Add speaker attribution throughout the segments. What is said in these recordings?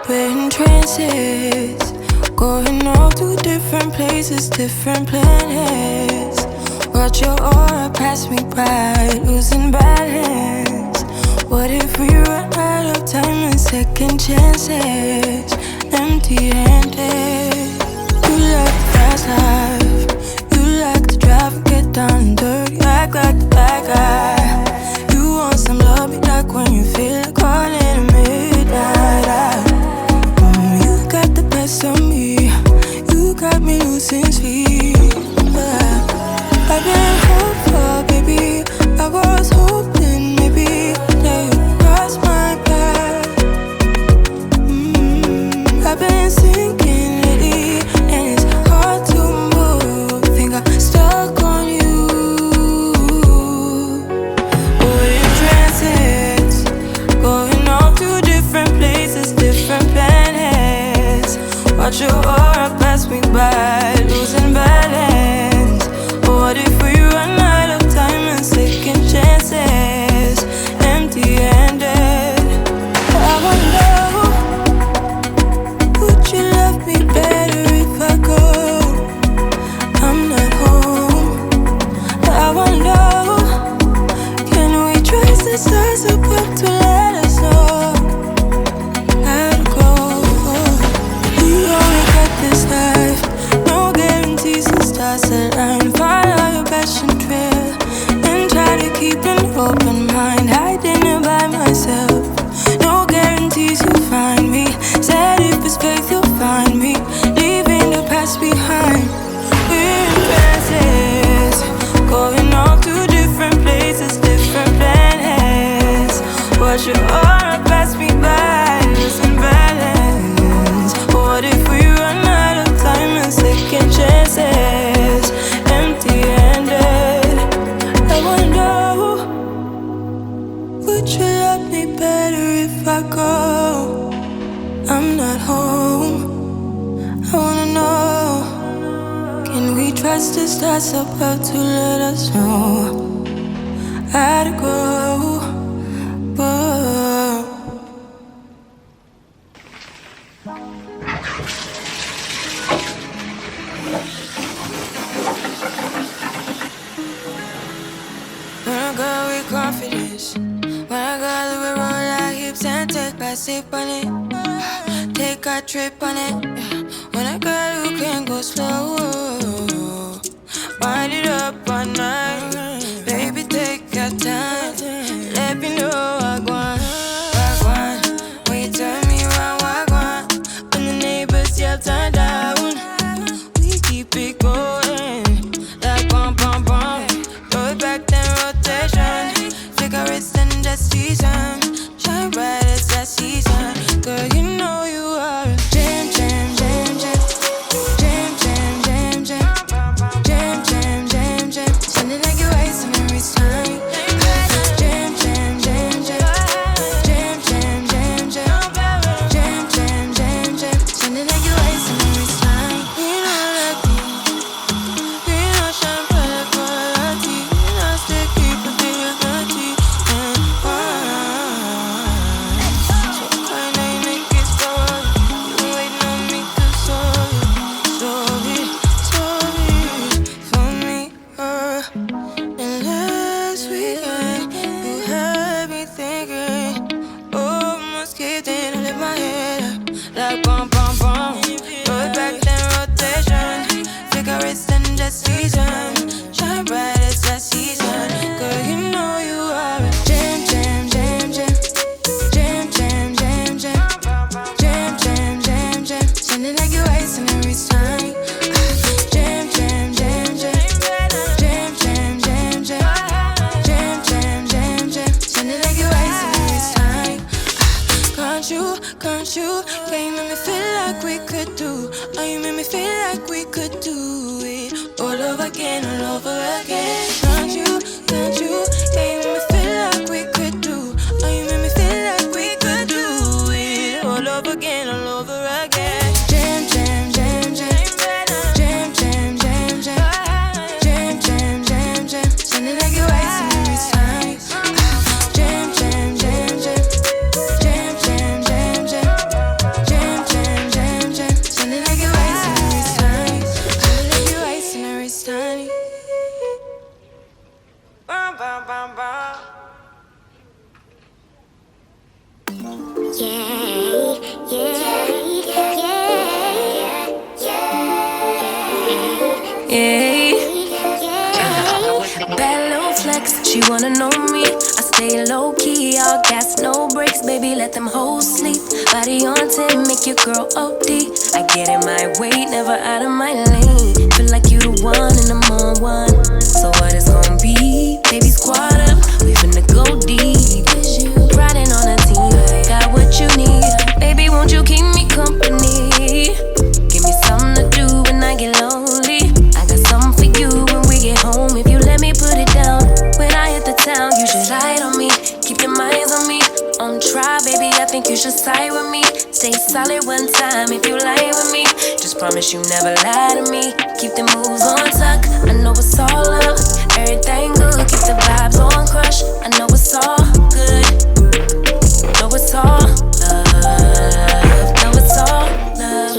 Speaker 1: We're in trances, going off to different places, different planets. Watch your aura pass me by, losing balance. What if we run out of time and second chances? Empty-handed. You like the fast life, you like to drive and get down and dirty, act like the bad guy. You want some love, you like when you feel like calling at midnight. You got the best of me, you got me losing sleep. I've been hopeful, baby, I was hoping maybe that you'd cross my path. I've been sinking lately, and it's hard to move. Think I'm stuck on you. We're in trances, going off to different places, different planets. Watch your aura pass me by, losing balance. What if we run out of time and second chances? Empty-handed. I wonder, would you love me better if I go? I'm not home. I wonder, can we trace the stars above to let us know how to go? We only got this life, no guarantees and stars align. Follow your passion trail and try to keep an open mind. Hiding it by myself, no guarantees you'll find me. Said if it's faith you'll find me, leaving the past behind. We're in trances, going off to different places, different planets. Watch your aura pass me by, losing balance. What if we run out of time and second chances? Empty-handed. I wonder, would you love me better if I go? I'm not home. I wanna know, can we trust the stars above to let us know how to go? Whoa. When I go with confidence, when I go we roll our hips and take back sip on it, take a trip on it. When I go you can go slow, wind it up all night. Baby take your time, let me know I want. When you turn me around, walk on. When the neighbors yell turn down, we keep it going like bum bum bum. Throw it back then rotation, figure it's in the season. Shine bright as that season. Girl, you know you are a jam, jam, jam, jam. Jam, jam, jam, jam. Jam, jam, jam, jam. Sounding like you're wasting every time. Jam, jam, jam, jam. Jam, jam, jam, jam. Jam, jam, jam, jam. Sounding like you're wasting every time. We don't let me, we don't shine bright like royalty. We don't stay keep a dignity and wine. So kind I make it start. You waiting on me to solve it for me. And last weekend you had me thinking, oh, must get in and lift my head up like bum bum bum. Throw it back then rotation, figure it's in the season. Shine bright as that season. Girl, you know you are a jam, jam, jam, jam. Jam, jam, jam, jam. Jam, jam, jam, jam. Sounding like you're wasting every time. Jam, jam, jam, jam. Jam, jam, jam, jam. Jam, jam, jam, jam. Sounding like you're wasting every time. Can't you? Yeah, you make me feel like we could do. Oh, you make me feel like we could do it all over again, all over again. Can't you? Yeah, you make me feel like we could do. Oh, you make me feel like we could do it all over again, all over again. Jam, jam, jam, jam. Jam, jam, jam, jam. Jam, jam, jam, jam. Sounding like you're wasting every time. Jam, jam, jam, jam. Jam, jam, jam, jam. Jam, Bad little flex, she wanna know me. I stay low key, all gas, no brakes, baby, let them hoes sleep. Body on 10, make your girl OD. I get in my way, never out of my lane. Feel like you the one and I'm on one. So what it's gonna be? Baby, squad up, we finna go deep. Riding on a team, got what you need. Baby, won't you keep me company? Give me something to do when I get lonely. I got something for you when we get home. If you let me put it down, when I hit the town, you should ride on me. Keep your minds on me. On try, baby, I think you should side with me. Stay solid one time if you lie with me. Just promise you never lie to me. Keep the moves on tuck, I know it's all up. Everything good, keep the vibes on crush. I know it's all good. Know it's all love. Know it's all love.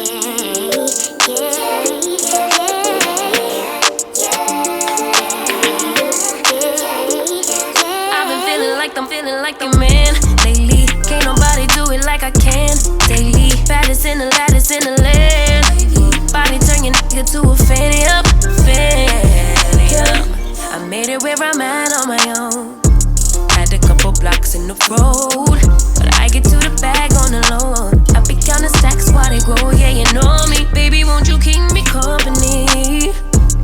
Speaker 1: I've been feeling like I'm feeling like a man lately. Can't nobody do it like I can daily. Baddest in the lattice in the land. Body turn your nigga to a fanny up, fanny up. I made it where I'm at on my own. Had a couple blocks in the road, but I get to the bag on the low. I be counting stacks while they grow, yeah, you know me. Baby, won't you keep me company?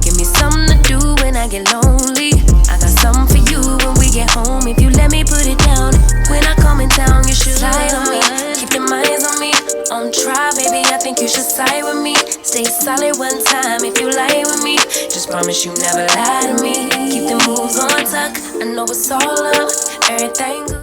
Speaker 1: Give me something to do when I get lonely. I got something for you when we get home. If you let me put it down, when I come in town, you should slide on me. Keep your minds on me. On try, baby, I think you should side with me. Stay solid one time if you lie with me. Just promise you never lie to me. Keep the moves on tuck, I know it's all up. Everything good.